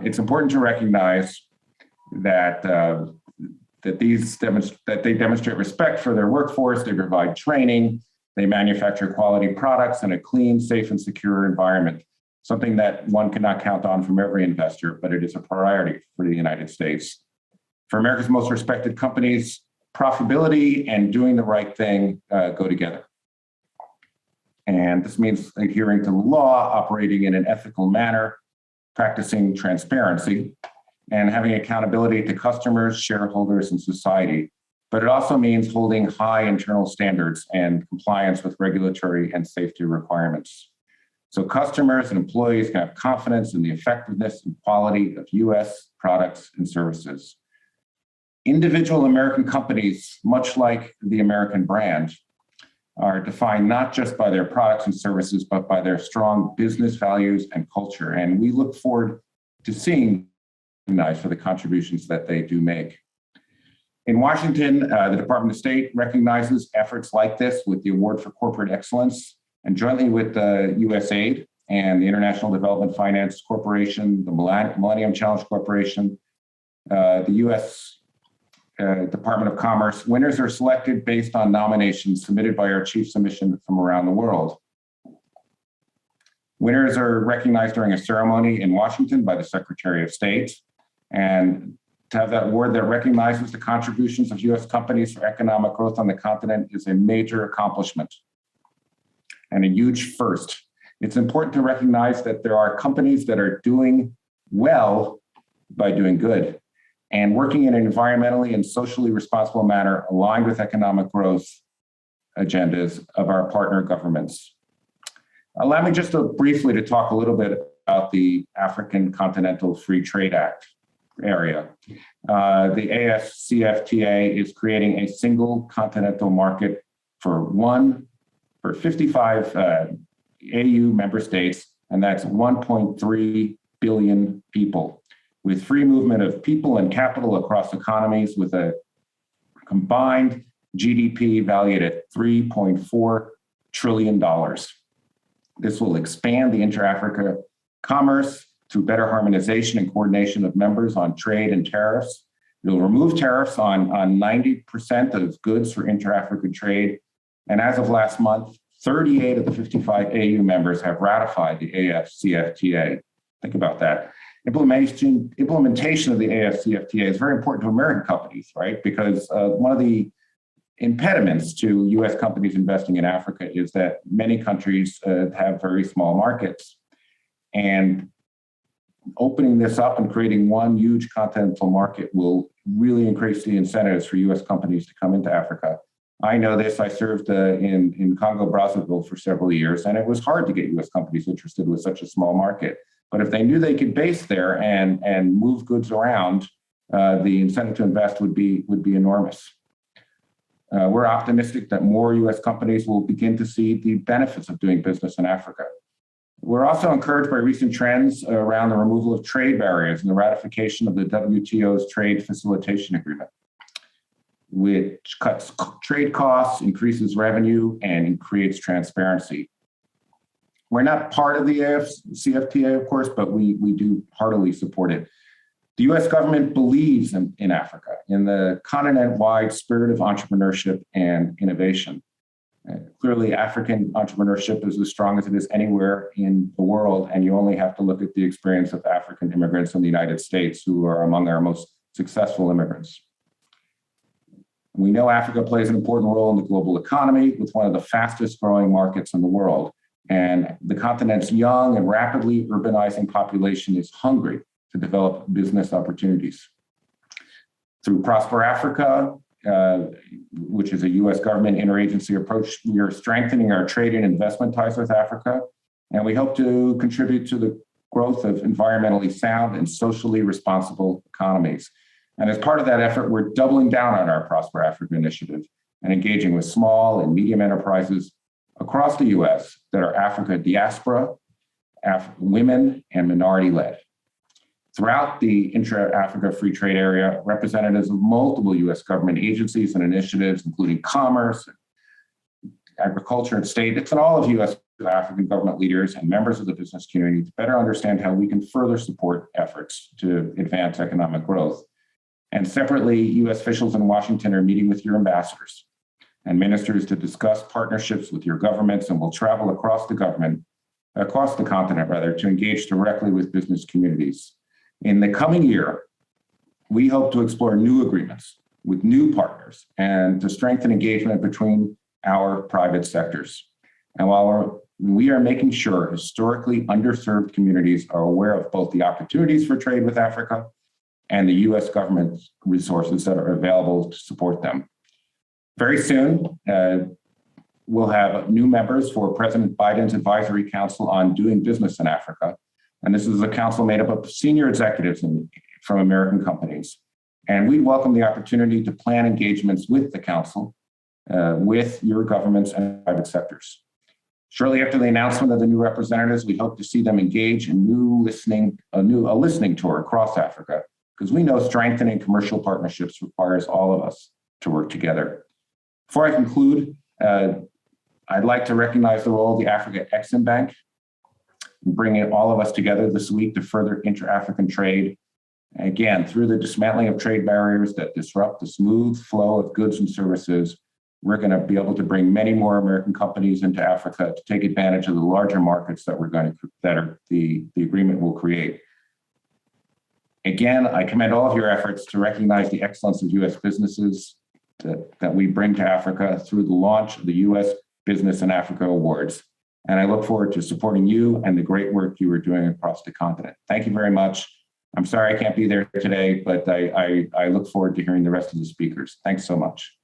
It's important to recognize that that they demonstrate respect for their workforce, they provide training, they manufacture quality products in a clean, safe, and secure environment, something that one cannot count on from every investor, but it is a priority for the United States. For America's most respected companies, profitability and doing the right thing go together. And this means adhering to the law, operating in an ethical manner, practicing transparency, and having accountability to customers, shareholders, and society. But it also means holding high internal standards and compliance with regulatory and safety requirements. So customers and employees can have confidence in the effectiveness and quality of US products and services. Individual American companies, much like the American brand, are defined not just by their products and services, but by their strong business values and culture. And we look forward to seeing recognized for the contributions that they do make. In Washington, the Department of State recognizes efforts like this with the Award for Corporate Excellence, and jointly with USAID and the International Development Finance Corporation, the Millennium Challenge Corporation, the U.S. Department of Commerce, winners are selected based on nominations submitted by our chief submission from around the world. Winners are recognized during a ceremony in Washington by the Secretary of State, and to have that award that recognizes the contributions of U.S. companies for economic growth on the continent is a major accomplishment and a huge first. It's important to recognize that there are companies that are doing well by doing good and working in an environmentally and socially responsible manner aligned with economic growth agendas of our partner governments. Allow me just briefly to talk a little bit about the African Continental Free Trade Act area. The AfCFTA is creating a single continental market for 55 AU member states, and that's 1.3 billion people, with free movement of people and capital across economies with a combined GDP valued at $3.4 trillion. This will expand the inter-Africa commerce through better harmonization and coordination of members on trade and tariffs. It will remove tariffs on 90% of goods for inter-African trade. And as of last month, 38 of the 55 AU members have ratified the AfCFTA. Think about that. Implementation of the AfCFTA is very important to American companies, right? Because one of the impediments to US companies investing in Africa is that many countries have very small markets. And opening this up and creating one huge continental market will really increase the incentives for US companies to come into Africa. I know this. I served in Congo, Brazzaville for several years, and it was hard to get US companies interested with such a small market. But if they knew they could base there and move goods around, the incentive to invest would be enormous. We're optimistic that more US companies will begin to see the benefits of doing business in Africa. We're also encouraged by recent trends around the removal of trade barriers and the ratification of the WTO's Trade Facilitation Agreement, which cuts trade costs, increases revenue, and creates transparency. We're not part of the AfCFTA, of course, but we do heartily support it. The US government believes in Africa, in the continent-wide spirit of entrepreneurship and innovation. Clearly, African entrepreneurship is as strong as it is anywhere in the world, and you only have to look at the experience of African immigrants in the United States, who are among our most successful immigrants. We know Africa plays an important role in the global economy with one of the fastest growing markets in the world. And the continent's young and rapidly urbanizing population is hungry to develop business opportunities. Through Prosper Africa, which is a US government interagency approach, we are strengthening our trade and investment ties with Africa. And we hope to contribute to the growth of environmentally sound and socially responsible economies. And as part of that effort, we're doubling down on our Prosper Africa initiative and engaging with small and medium enterprises across the US that are Africa diaspora, women, and minority-led. Throughout the intra-Africa free trade area, representatives of multiple US government agencies and initiatives, including commerce, agriculture, and state, it's in all of US African government leaders and members of the business community to better understand how we can further support efforts to advance economic growth. And separately, U.S. officials in Washington are meeting with your ambassadors and ministers to discuss partnerships with your governments, and will travel across the continent, to engage directly with business communities. In the coming year, we hope to explore new agreements with new partners and to strengthen engagement between our private sectors. And while we are making sure historically underserved communities are aware of both the opportunities for trade with Africa and the U.S. government's resources that are available to support them. Very soon, we'll have new members for President Biden's Advisory Council on Doing Business in Africa. And this is a council made up of senior executives from American companies. And we welcome the opportunity to plan engagements with the council, with your governments and private sectors. Shortly after the announcement of the new representatives, we hope to see them engage in a listening tour across Africa, because we know strengthening commercial partnerships requires all of us to work together. Before I conclude, I'd like to recognize the role of the Africa Exim Bank in bringing all of us together this week to further inter-African trade. Again, through the dismantling of trade barriers that disrupt the smooth flow of goods and services, we're going to be able to bring many more American companies into Africa to take advantage of the larger markets that the agreement will create. Again, I commend all of your efforts to recognize the excellence of U.S. businesses that we bring to Africa through the launch of the U.S. Business in Africa Awards. And I look forward to supporting you and the great work you are doing across the continent. Thank you very much. I'm sorry I can't be there today, but I look forward to hearing the rest of the speakers. Thanks so much.